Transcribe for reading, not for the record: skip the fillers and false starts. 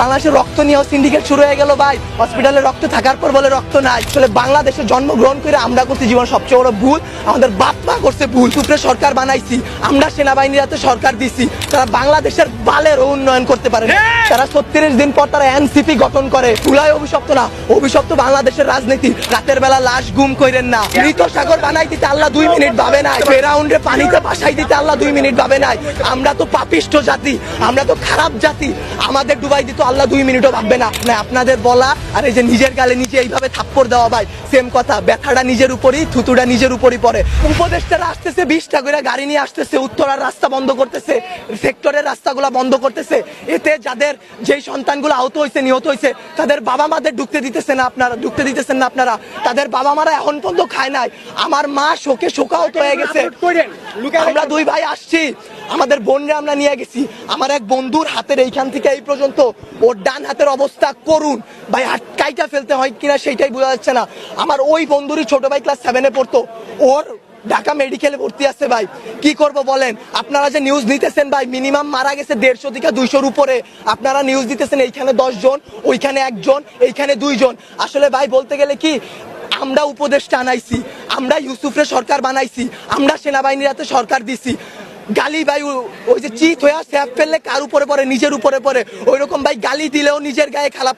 বাংলাদেশের রক্ত নিয়েও সিন্ডিকেট শুরু হয়ে গেল ভাই। হসপিটালে রক্ত থাকার পর বলে রক্ত নাই। আসলে বাংলাদেশে জন্মগ্রহণ করে আমরা করছি জীবন সবচেয়ে বড় ভুল, আমাদের বাপ মা করছে ভুল। উপরে সরকার বানাইছি, আমরা সেনাবাহিনীর হাতে সরকার দিছি, তারা বাংলাদেশের বালের উন্নয়ন করতে পারে না। তারা 36 দিন পর তারা এনসিপি গঠন করে। তুলাই অভিশপ্ত না, অভিশপ্ত বাংলাদেশের রাজনীতি। রাতের বেলা লাশ গুম কইরেন না। মৃত সাগর বানাই দিতে আল্লাহ 2 মিনিট ভাবে নাই। ফেরাউন্ডে পানিতে ভাসাই দিতে আল্লাহ 2 মিনিট ভাবে নাই। আমরা তো পাপিষ্ঠ জাতি, আমরা তো খারাপ জাতি, আমাদের ডুবাই দিত আল্লাহ 2 মিনিটও ভাববে না। আপনাদের বলা আর এই যে নিজের গালে নিজে এইভাবে থাপ্পড় দেওয়া ভাই সেম কথা। ব্যথাটা নিজের উপরই, থুতুটা নিজের উপরই পড়ে। উপদেষ্টারা আসতেছে 20টা করে গাড়ি নিয়ে আসতেছে, উত্তরার রাস্তা বন্ধ করতেছে, সেক্টরের রাস্তাগুলো বন্ধ করতেছে। এতে যাদের যেই সন্তানগুলো আহত হয়েছে, নিহত হয়েছে, তাদের বাবা মাদের ঢুকতে দিতেছেন না আপনারা। তাদের বাবা মারা এখন পর্যন্ত খায় নাই। আমার মা শোকে শোকাহত হয়ে গেছে। আমরা 2 ভাই আসছি, আমাদের বোনরা আমরা নিয়ে গেছি। আমার এক বন্ধুর হাতের এইখান থেকে এই পর্যন্ত ওর ডান হাতের অবস্থা করুন ভাই, হাত কাইটা ফেলতে হয় কিনা সেইটাই বোঝা যাচ্ছে না। আমার ওই বন্ধুরই ছোট ভাই ক্লাস 7-এ পড়তো, ওর ঢাকা মেডিকেলে ভর্তি আছে ভাই। কি করব বলেন? আপনারা যে নিউজ নিতেছেন ভাই, মিনিমাম মারা গেছে 150 থেকে 200-র উপরে। আপনারা নিউজ দিতেছেন এইখানে 10 জন, ওইখানে 1 জন, এইখানে 2 জন। আসলে ভাই বলতে গেলে কি, আমরা উপদেষ্টা আনাইছি, আমরা ইউসুফরে সরকার বানাইছি, আমরা সেনাবাহিনীর হাতে সরকার দিছি। গালি ভাই ওই যে চিত হয়ে স্যাপ ফেললে কার উপরে পড়ে? নিজের উপরে পড়ে। ওইরকম ভাই গালি দিলেও নিজের গায়ে খারাপ